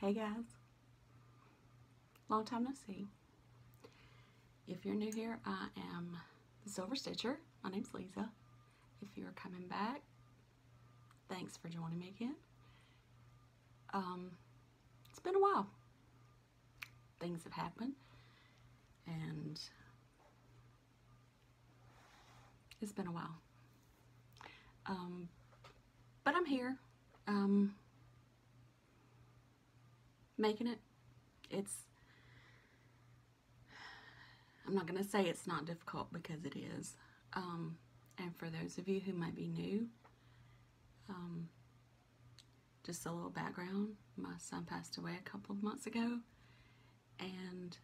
Hey guys, long time no see. If you're new here, I am the Silver Stitcher. My name's Lisa. If you're coming back, thanks for joining me again. It's been a while. Things have happened, and it's been a while. But I'm here, making it. I'm not going to say it's not difficult because it is. And for those of you who might be new, just a little background. My son passed away a couple of months ago, and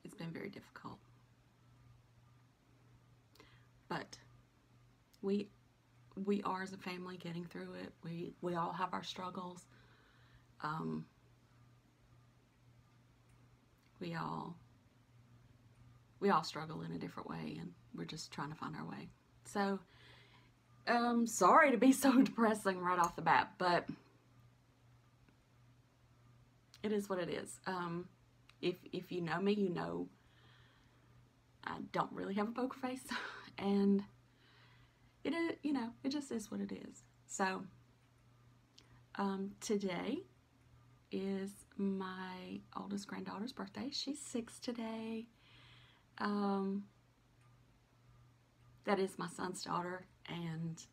it's been very difficult. But we are, as a family, getting through it. We all have our struggles. We all struggle in a different way, and we're just trying to find our way. So, sorry to be so depressing right off the bat, but it is what it is. If you know me, you know I don't really have a poker face, and it is, it just is what it is. So, today is my oldest granddaughter's birthday. She's 6 today. That is my son's daughter, and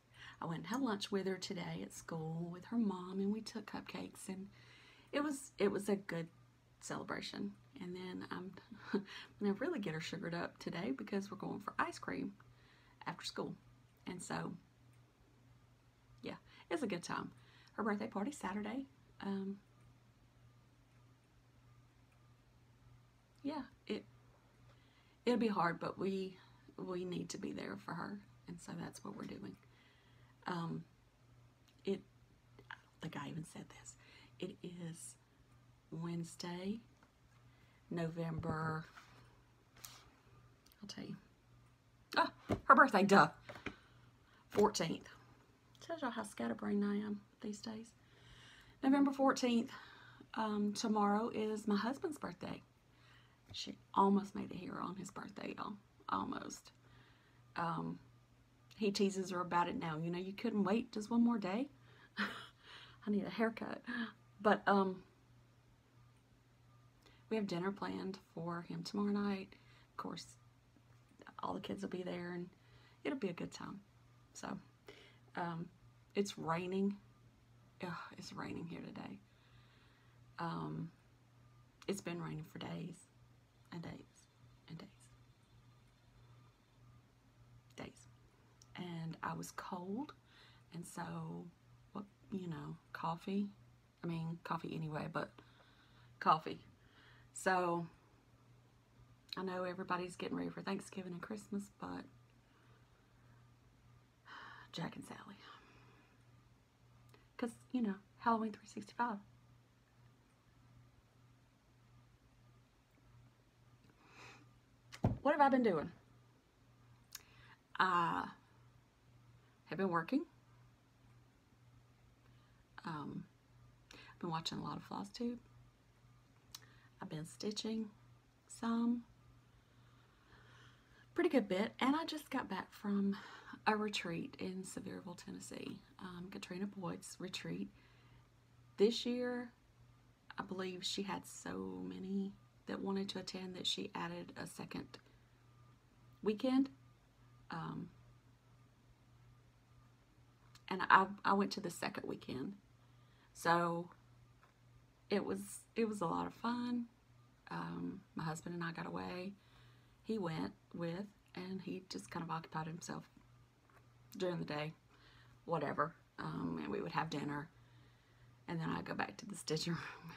I went and had lunch with her today at school with her mom, and we took cupcakes, and it was a good celebration. And then I'm gonna really get her sugared up today because we're going for ice cream after school. And so, yeah, it's a good time. Her birthday party's Saturday. Yeah, it'll be hard, but we need to be there for her, and so that's what we're doing. I don't think I even said this. It is Wednesday, November. I'll tell you. Her birthday, duh. 14th. Tells y'all how scatterbrained I am these days. November 14th. Tomorrow is my husband's birthday. She almost made it here on his birthday, y'all. Almost. He teases her about it now. You couldn't wait just one more day. I need a haircut. But we have dinner planned for him tomorrow night. Of course, all the kids will be there, and it'll be a good time. So, it's raining. Ugh, it's raining here today. It's been raining for days and days and days. And I was cold, and so, coffee. I mean, coffee anyway, but coffee. So, I know everybody's getting ready for Thanksgiving and Christmas, but Jack and Sally. Because, Halloween 365. What have I been doing? I have been working. I've been watching a lot of FlossTube. I've been stitching some. Pretty good bit. And I just got back from a retreat in Sevierville, Tennessee. Katrina Boyd's retreat. This year, I believe she had so many that wanted to attend that she added a second weekend. And I went to the second weekend. So it was a lot of fun. My husband and I got away. He went with, and he just kind of occupied himself during the day, whatever. And we would have dinner, and then I'd go back to the stitching room.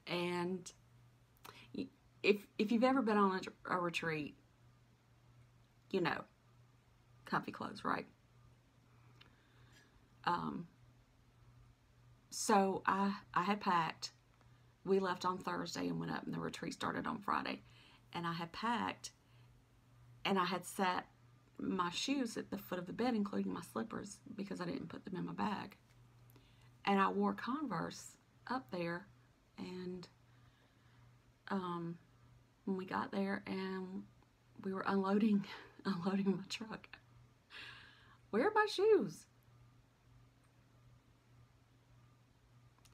And if you've ever been on a retreat, comfy clothes, right? So I had packed. We left on Thursday and went up, and the retreat started on Friday. And I had packed, and I had set my shoes at the foot of the bed, including my slippers, because I didn't put them in my bag. And I wore Converse up there, and when we got there and we were unloading my truck, where are my shoes?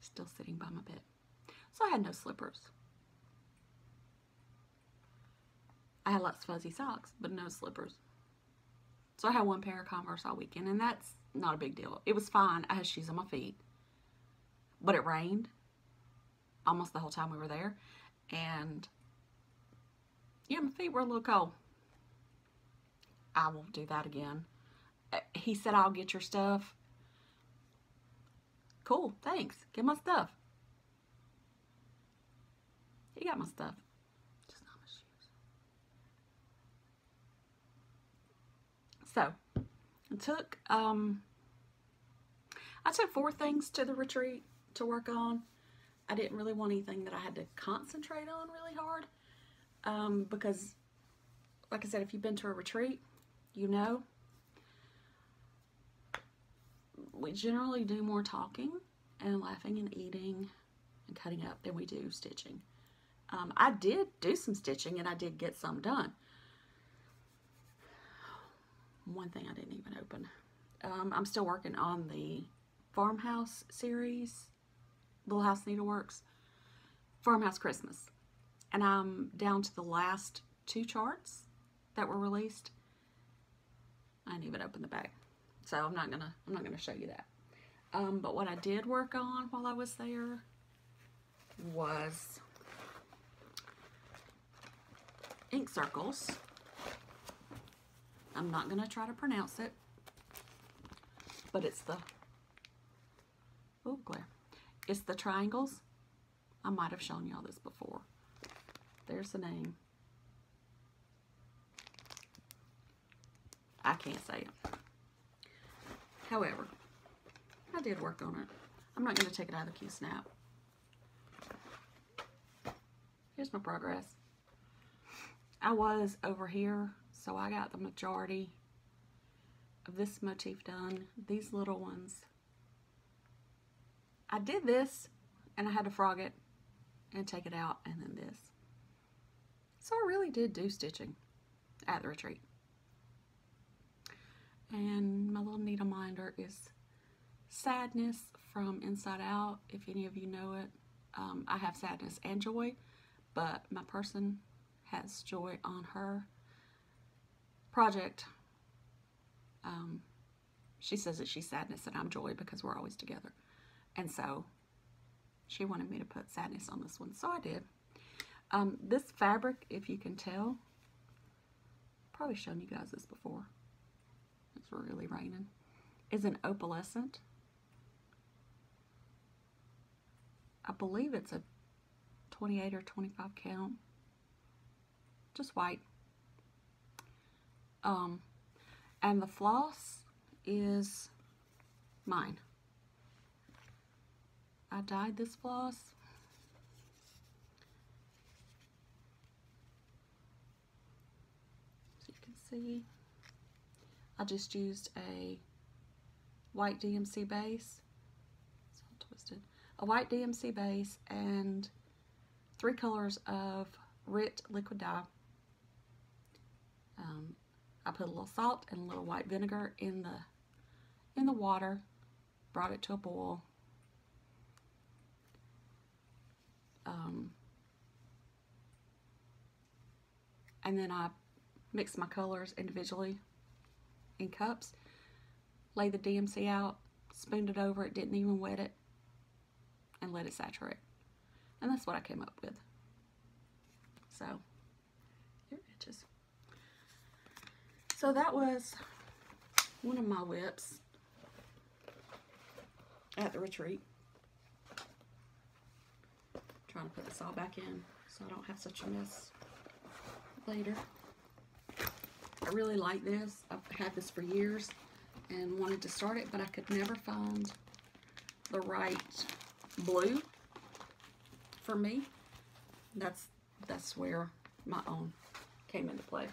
Still sitting by my bed. So I had no slippers. I had lots of fuzzy socks, but no slippers. So I had one pair of Converse all weekend, and that's not a big deal. It was fine. I had shoes on my feet. But it rained almost the whole time we were there. And yeah, my feet were a little cold. I won't do that again. He said, I'll get your stuff. Cool, thanks. Get my stuff. He got my stuff. Just not my shoes. So, I took 4 things to the retreat to work on. I didn't really want anything that I had to concentrate on really hard. Because, like I said, if you've been to a retreat, you know, we generally do more talking and laughing and eating and cutting up than we do stitching. I did do some stitching, and I did get some done. One thing I didn't even open. I'm still working on the Farmhouse series, Little House Needleworks, Farmhouse Christmas. And I'm down to the last 2 charts that were released. I didn't even open the bag, so I'm not gonna show you that. But what I did work on while I was there was ink circles. I'm not gonna try to pronounce it, but it's the, oh glare, it's the triangles. I might have shown y'all this before. There's the name. I can't say it. However, I did work on it. I'm not going to take it out of the Q-Snap. Here's my progress. I was over here, so I got the majority of this motif done. These little ones. I did this, and I had to frog it and take it out, and then this. So I really did do stitching at the retreat. And my little needle minder is Sadness from Inside Out, if any of you know it. I have sadness and joy, but my person has joy on her project. She says that she's sadness and I'm joy because we're always together. And so she wanted me to put sadness on this one, so I did. This fabric, if you can tell, probably shown you guys this before. It's really raining. Is an opalescent. I believe it's a 28 or 25 count. Just white. And the floss is mine. I dyed this floss. So you can see, I just used a white DMC base. It's all twisted. A white DMC base and 3 colors of Rit liquid dye. I put a little salt and a little white vinegar in the water, brought it to a boil. And then I mixed my colors individually in cups, laid the DMC out, spooned it over it, didn't even wet it, and let it saturate. And that's what I came up with. So, here it is. So that was one of my whips at the retreat. Trying to put this all back in so I don't have such a mess later. I really like this. I've had this for years and wanted to start it, but I could never find the right blue for me. That's where my own came into play.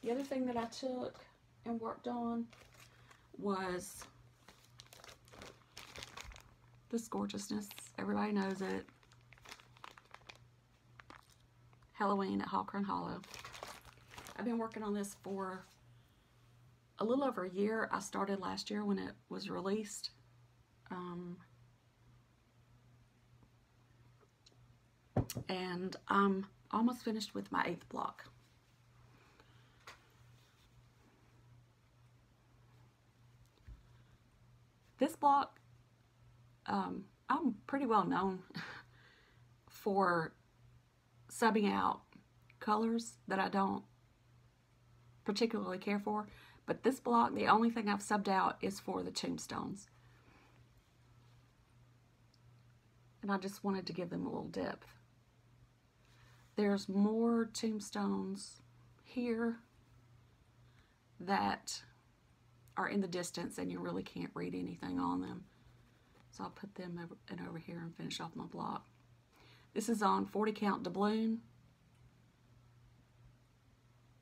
The other thing that I took and worked on was this gorgeousness. Everybody knows it. Halloween at Hawk Run Hollow. I've been working on this for a little over a year. I started last year when it was released. And I'm almost finished with my 8th block. This block, I'm pretty well known for subbing out colors that I don't particularly care for, but this block, the only thing I've subbed out is for the tombstones. And I just wanted to give them a little depth. There's more tombstones here that are in the distance and you really can't read anything on them. So I'll put them over here and finish off my block. This is on 40 count doubloon,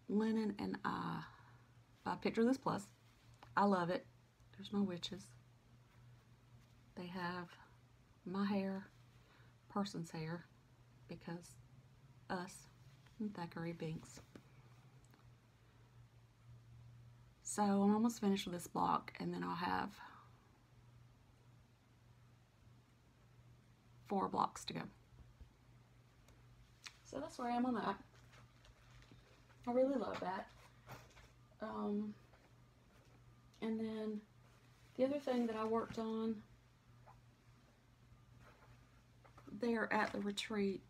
linen, and Picture This Plus. I love it. There's my witches. They have my hair, person's hair, because us and Thackeray Binks. So I'm almost finished with this block, and then I'll have 4 blocks to go. So that's where I am on that. I really love that. And then the other thing that I worked on there at the retreat,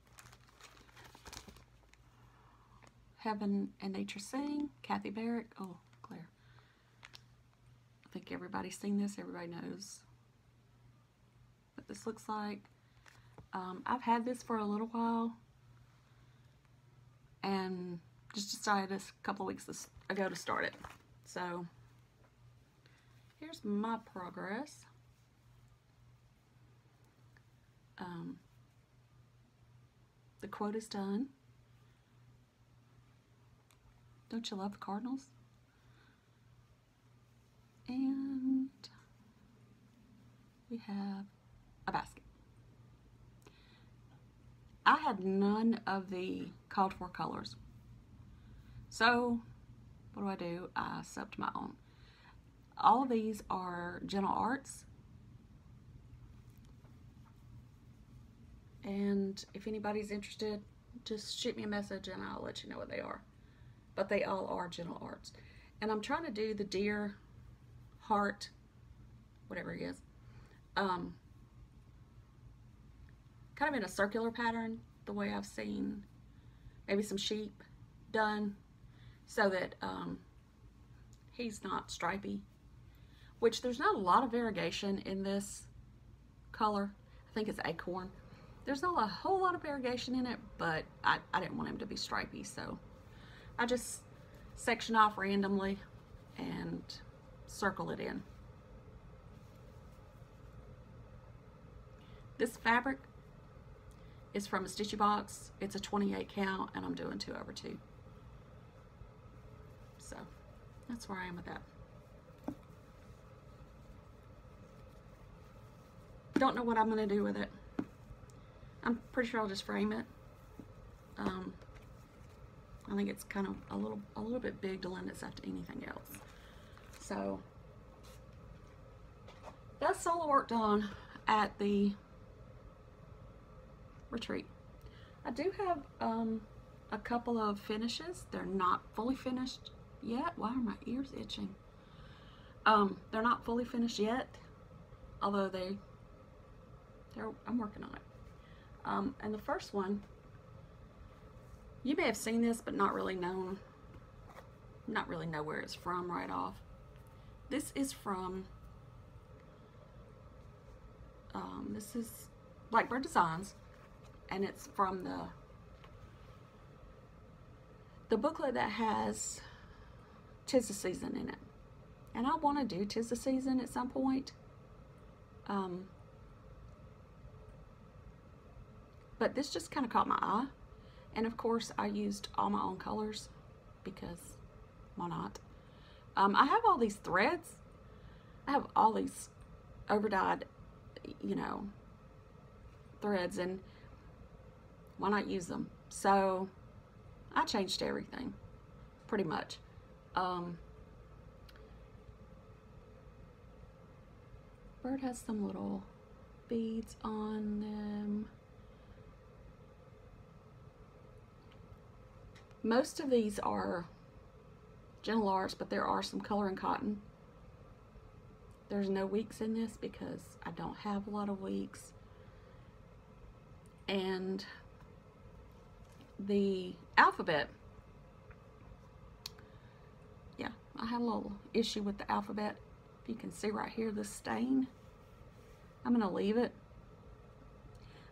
Heaven and Nature Sing, Kathy Barrick. Oh, Claire. I think everybody's seen this. Everybody knows what this looks like. I've had this for a little while and just decided a couple of weeks ago to start it. So here's my progress. The quote is done. Don't you love the cardinals? And we have a basket. I had none of the called for colors. So what do? I subbed my own. All of these are Gentle Arts. And if anybody's interested, just shoot me a message and I'll let you know what they are. But they all are Gentle Arts. And I'm trying to do the deer, heart, whatever it is, kind of in a circular pattern, the way I've seen maybe some sheep done, so that he's not stripy, which there's not a lot of variegation in this color. I think it's acorn. There's not a whole lot of variegation in it, but I didn't want him to be stripy, so I just section off randomly and circle it in. This fabric is from a Stitchy Box. It's a 28 count and I'm doing 2/2. So that's where I am with that. Don't know what I'm going to do with it. I'm pretty sure I'll just frame it. I think it's kind of a little bit big to lend itself to anything else. So that's all I worked on at the retreat. I do have a couple of finishes. They're not fully finished yet. Why are my ears itching? They're not fully finished yet, although I'm working on it. And the first one, you may have seen this, but not really know where it's from right off. This is from, this is Blackbird Designs, and it's from the booklet that has 'Tis the Season in it. And I want to do 'Tis the Season at some point. But this just kind of caught my eye. And of course I used all my own colors because why not? I have all these threads. I have all these overdyed, you know, threads, and why not use them? So I changed everything, pretty much. Bird has some little beads on them. Most of these are Gentle Arts, but there are some color and cotton. There's no weeks in this because I don't have a lot of weeks. And the alphabet, yeah, I had a little issue with the alphabet. If you can see right here, the stain, I'm gonna leave it.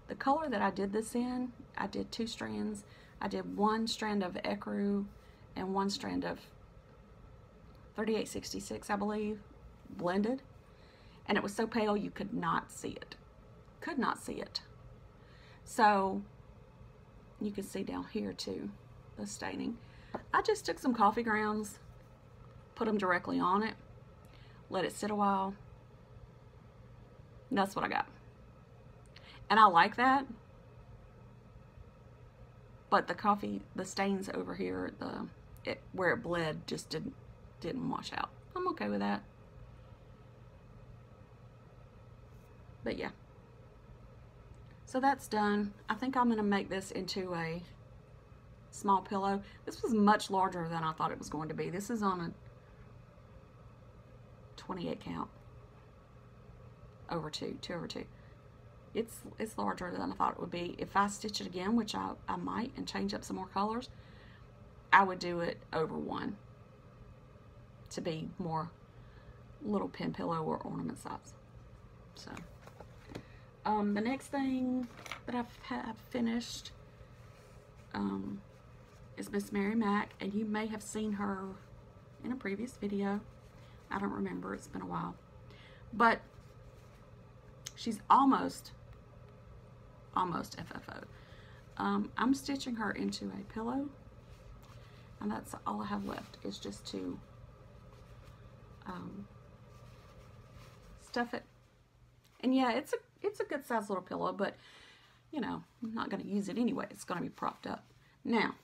The color that I did this in, I did 2 strands. I did 1 strand of Ecru and 1 strand of 3866, I believe, blended. And it was so pale you could not see it. Could not see it. So you can see down here too, the staining. I just took some coffee grounds, put them directly on it, let it sit a while. And that's what I got. And I like that. But the stains over here, where it bled, just didn't wash out. I'm okay with that. But yeah. So that's done. I think I'm gonna make this into a small pillow. This was much larger than I thought it was going to be. This is on a 28 count over 2 over 2. It's larger than I thought it would be. If I stitch it again, which I might, and change up some more colors, I would do it over 1 to be more little pin pillow or ornament size. So the next thing that I've finished is Miss Mary Mac, and you may have seen her in a previous video. I don't remember, it's been a while, but she's almost FFO. I'm stitching her into a pillow, and that's all I have left, is just to stuff it. And yeah, it's a good sized little pillow, but you know, I'm not going to use it anyway. It's going to be propped up. Now,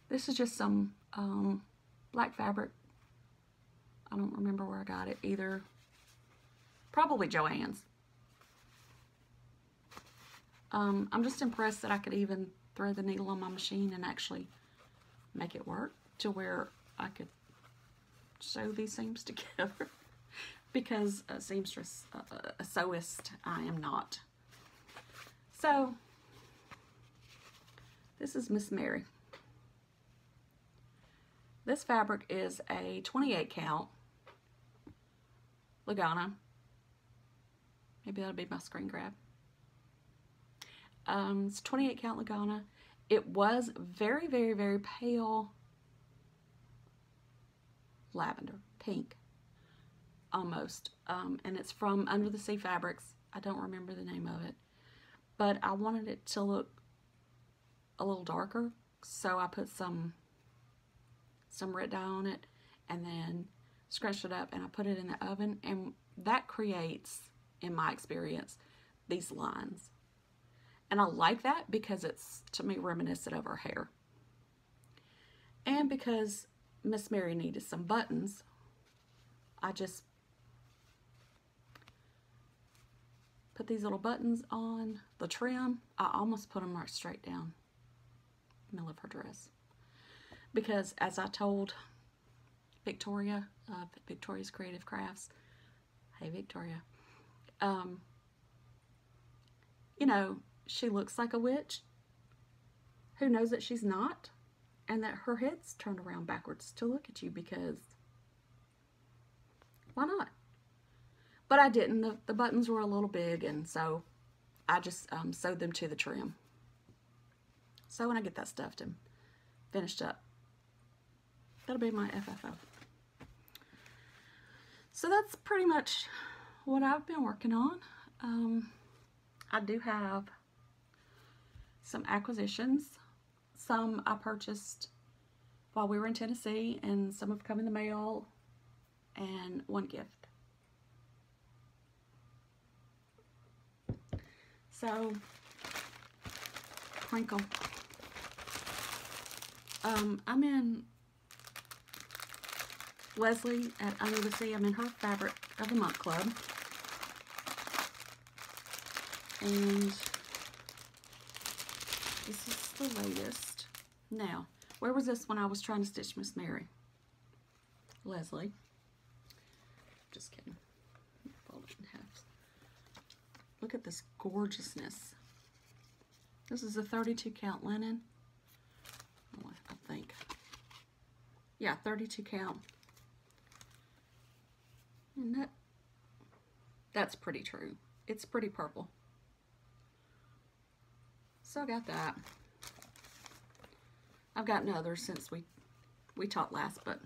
this is just some black fabric. I don't remember where I got it either. Probably Joann's. I'm just impressed that I could even thread the needle on my machine and actually make it work to where I could sew these seams together. Because a seamstress, a sewist, I am not. So, this is Miss Mary. This fabric is a 28 count Lugana. Maybe that'll be my screen grab. It's 28 count Lugana. It was very, very, very pale lavender, pink. Almost, and it's from Under the Sea Fabrics. I don't remember the name of it, but I wanted it to look a little darker, so I put some red dye on it and then scrunched it up, and I put it in the oven, and that creates, in my experience, these lines. And I like that because it's, to me, reminiscent of her hair. And because Miss Mary needed some buttons, I just put these little buttons on the trim. I almost put them right straight down the middle of her dress. Because as I told Victoria, Victoria's Creative Crafts, hey Victoria, you know, she looks like a witch. Who knows that she's not? And that her head's turned around backwards to look at you, because why not? But I didn't. The buttons were a little big, and so I just sewed them to the trim. So when I get that stuffed and finished up, that'll be my FFO. So that's pretty much what I've been working on. I do have some acquisitions. Some I purchased while we were in Tennessee, and some have come in the mail, and one gift. So, crinkle. I'm in Leslie at Under the Sea. I'm in her Fabric of the Month Club. And this is the latest. Now, where was this when I was trying to stitch Miss Mary? Leslie. Just kidding. Fold it in half. Look at this gorgeousness. This is a 32 count linen. Oh, I think. Yeah, 32 count. And that's pretty true. It's pretty purple. So I got that. I've gotten others since we talked last, but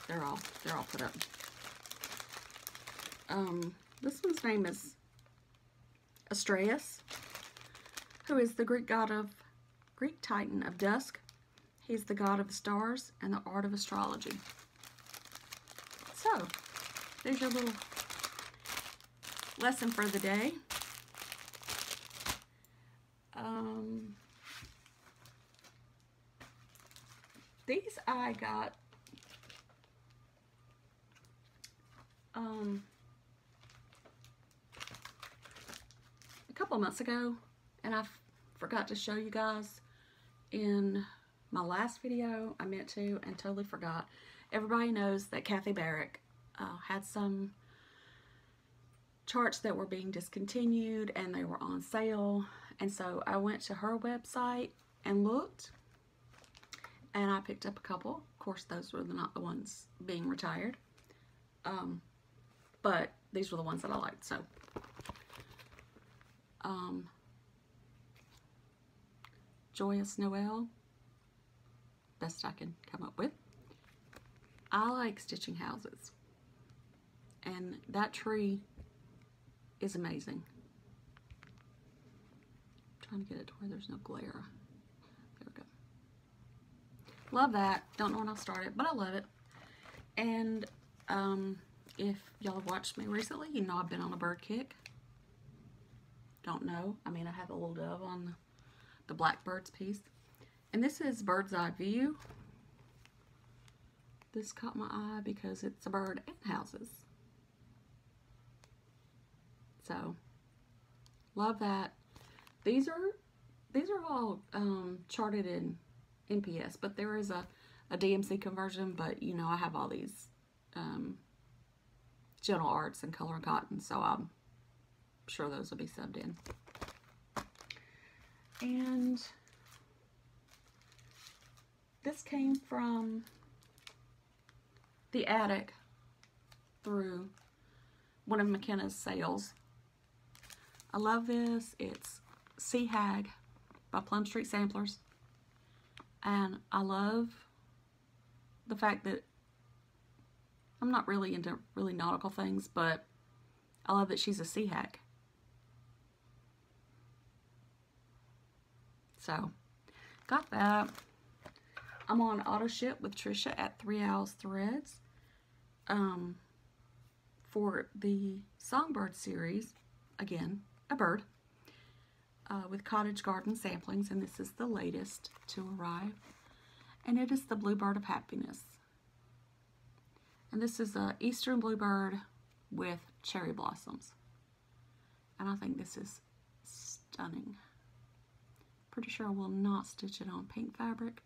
they're all put up. This one's name is Astraeus, who is the Greek titan of dusk. He's the god of the stars and the art of astrology. So, there's your little lesson for the day. These I got a couple months ago, and I forgot to show you guys in my last video. I meant to and totally forgot. Everybody knows that Kathy Barrick had some charts that were being discontinued and they were on sale, and so I went to her website and looked, and I picked up a couple. Of course, those were not the ones being retired, but these were the ones that I liked. So Joyous Noel, best I can come up with. I like stitching houses, and that tree is amazing. I'm trying to get it to where there's no glare. There we go. Love that. Don't know when I'll start it, but I love it. And if y'all have watched me recently, you know I've been on a bird kick. Don't know. I mean, I had a little dove on the Blackbirds piece. And this is Bird's Eye View. This caught my eye because it's a bird and houses. So, love that. These are all charted in NPS, but there is a DMC conversion, but you know I have all these Gentle Arts and Color and Cotton, so I'm sure those will be subbed in. And this came from the attic through one of McKenna's sales. I love this. It's Sea Hag by Plum Street Samplers. And I love the fact that I'm not really into really nautical things, but I love that she's a sea hag. So, got that. I'm on auto ship with Trisha at 3 Owls Threads for the Songbird series. Again, a bird with Cottage Garden samplings, and this is the latest to arrive. And it is the Bluebird of Happiness. And this is a Eastern Bluebird with cherry blossoms. And I think this is stunning. Pretty sure I will not stitch it on pink fabric.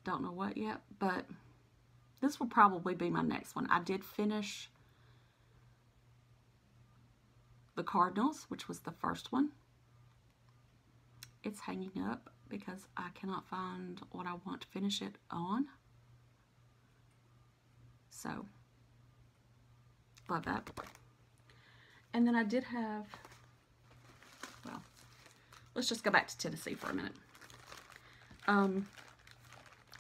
Don't know what yet, but this will probably be my next one. I did finish the Cardinals, which was the first one. It's hanging up because I cannot find what I want to finish it on. So, love that. And then I did have, well, let's just go back to Tennessee for a minute.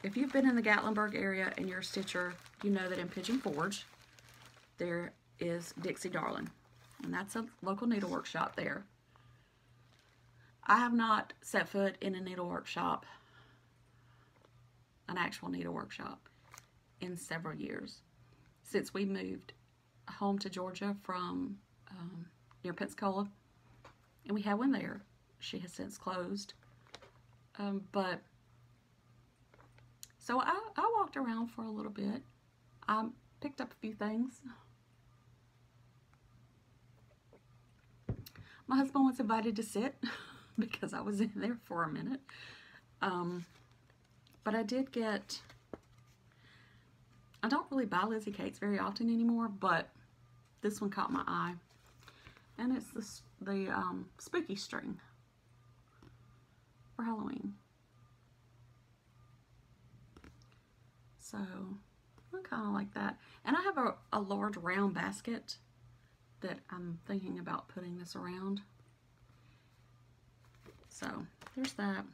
If you've been in the Gatlinburg area and you're a stitcher, you know that in Pigeon Forge, there is Dixie Darling. And that's a local needlework shop there. I have not set foot in a needlework shop an actual needle workshop in several years. Since we moved home to Georgia from near Pensacola, and we had one there. She has since closed. But so I walked around for a little bit. I picked up a few things. My husband was invited to sit because I was in there for a minute. But I did get, I don't really buy Lizzie Kates very often anymore, but this one caught my eye. And it's the spooky string for Halloween. So I kind of like that. And I have a large round basket that I'm thinking about putting this around. So there's that.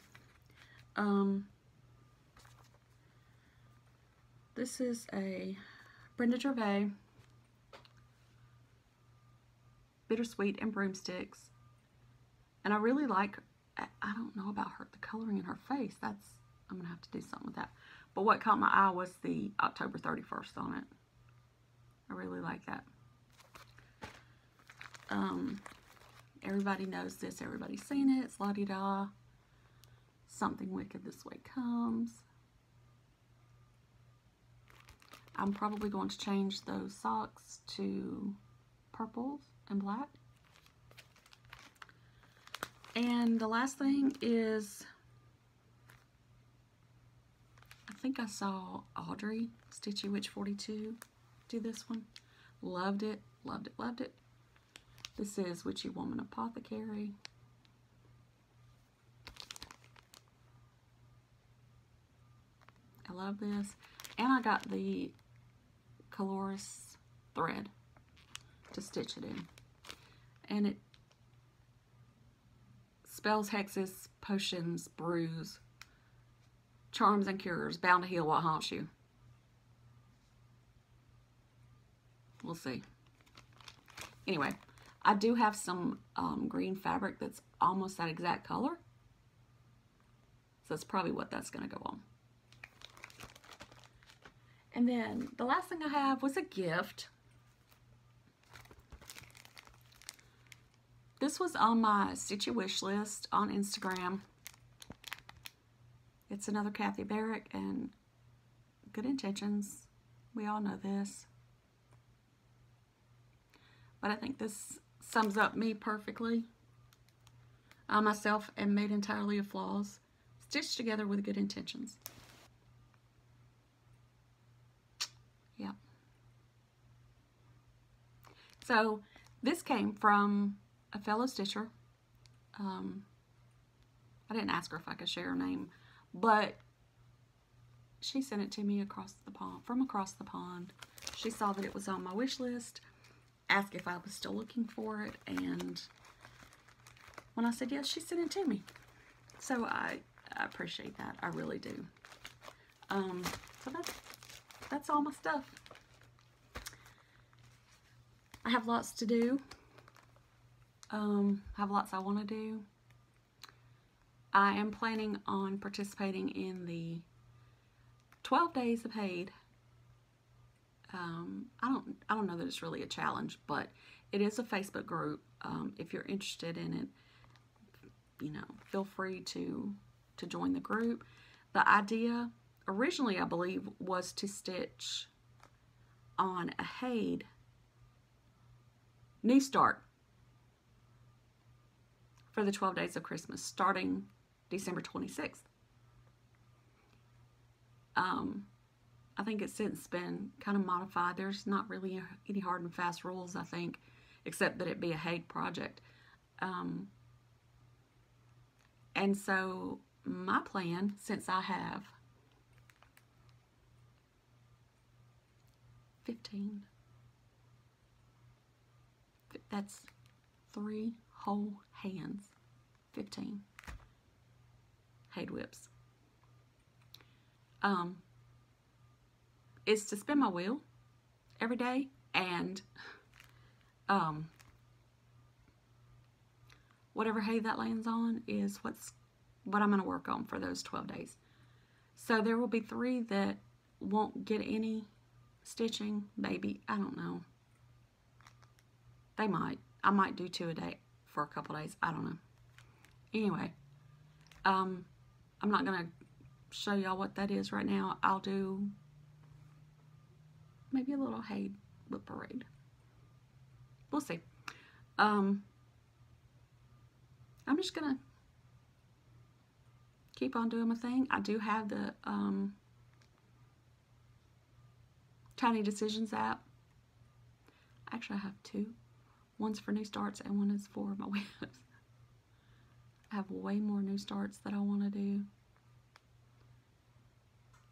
This is a Brenda Gervais Bittersweet and Broomsticks. And I really like, I don't know about the coloring in her face. I'm going to have to do something with that. But what caught my eye was the October 31st on it. I really like that. Everybody knows this. Everybody's seen it. It's La-Di-Da. Something Wicked This Way Comes. I'm probably going to change those socks to purples and black. And the last thing is, I think I saw Audrey, Stitchy Witch 42, do this one. Loved it, loved it, loved it. This is Witchy Woman Apothecary. I love this. And I got the Coloris thread to stitch it in. And it spells, hexes, potions, brews, charms and cures, bound to heal what haunts you. We'll see. Anyway, I do have some green fabric that's almost that exact color. So that's probably what that's going to go on. And then the last thing I have was a gift. This was on my Stitchy wish list on Instagram. It's another Kathy Barrick and Good Intentions. We all know this. But I think this sums up me perfectly. I myself am made entirely of flaws, stitched together with good intentions. Yeah. So this came from a fellow stitcher. I didn't ask her if I could share her name, but she sent it to me from across the pond. She saw that it was on my wish list, asked if I was still looking for it, and when I said yes, she sent it to me. So I appreciate that. I really do. So that's all my stuff. I have lots to do. Have lots I want to do. I am planning on participating in the 12 Days of HAED. I don't know that it's really a challenge, but it is a Facebook group. If you're interested in it, you know, feel free to join the group. The idea originally, I believe, was to stitch on a HAED new start for the 12 Days of Christmas, starting December 26th. I think it's since been kind of modified. There's not really any hard and fast rules, I think, except that it be a HAED project. And so my plan, since I have 15, that's 3 whole hands, 15 HAED whips, is to spin my wheel every day, and whatever HAED that lands on is what I'm going to work on for those 12 days. So there will be 3 that won't get any stitching. Maybe, I don't know. They might. I might do 2 a day for a couple days. I don't know. Anyway, I'm not going to show y'all what that is right now. I'll do maybe a little hay with parade. We'll see. I'm just going to keep on doing my thing. I do have the Tiny Decisions app. Actually, I have 2. One's for new starts and one is for my widows. I have way more new starts that I want to do.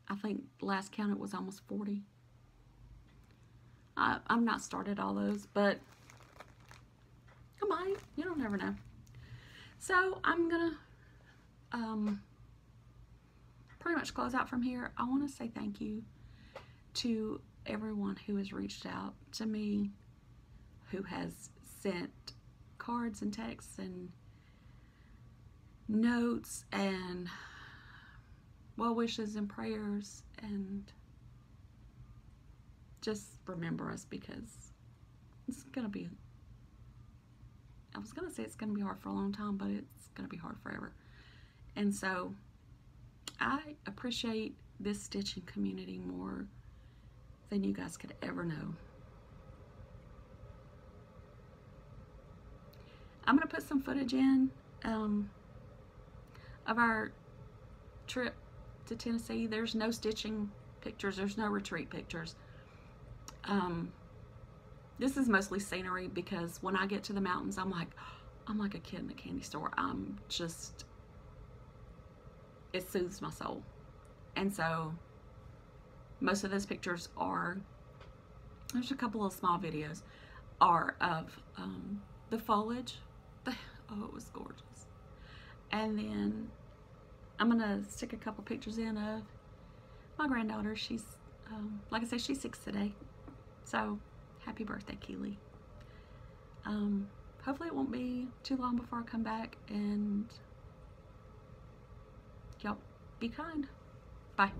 I think last count it was almost 40. I'm not started all those, but I might. You don't never know. So I'm gonna pretty much close out from here. I want to say thank you to everyone who has reached out to me, who has sent cards and texts and notes and well wishes and prayers, and just remember us, because it's gonna be, I was gonna say it's gonna be hard for a long time, but it's gonna be hard forever. And so I appreciate this stitching community more than you guys could ever know. I'm gonna put some footage in of our trip to Tennessee. There's no stitching pictures, there's no retreat pictures. This is mostly scenery, because when I get to the mountains, I'm like a kid in a candy store. It soothes my soul. And so most of those pictures are, there's a couple of small videos, are of the foliage. Oh, it was gorgeous. And then I'm gonna stick a couple pictures in of my granddaughter. She's, like I said, she's 6 today. So happy birthday, Keely. Hopefully it won't be too long before I come back, and y'all be kind. Bye.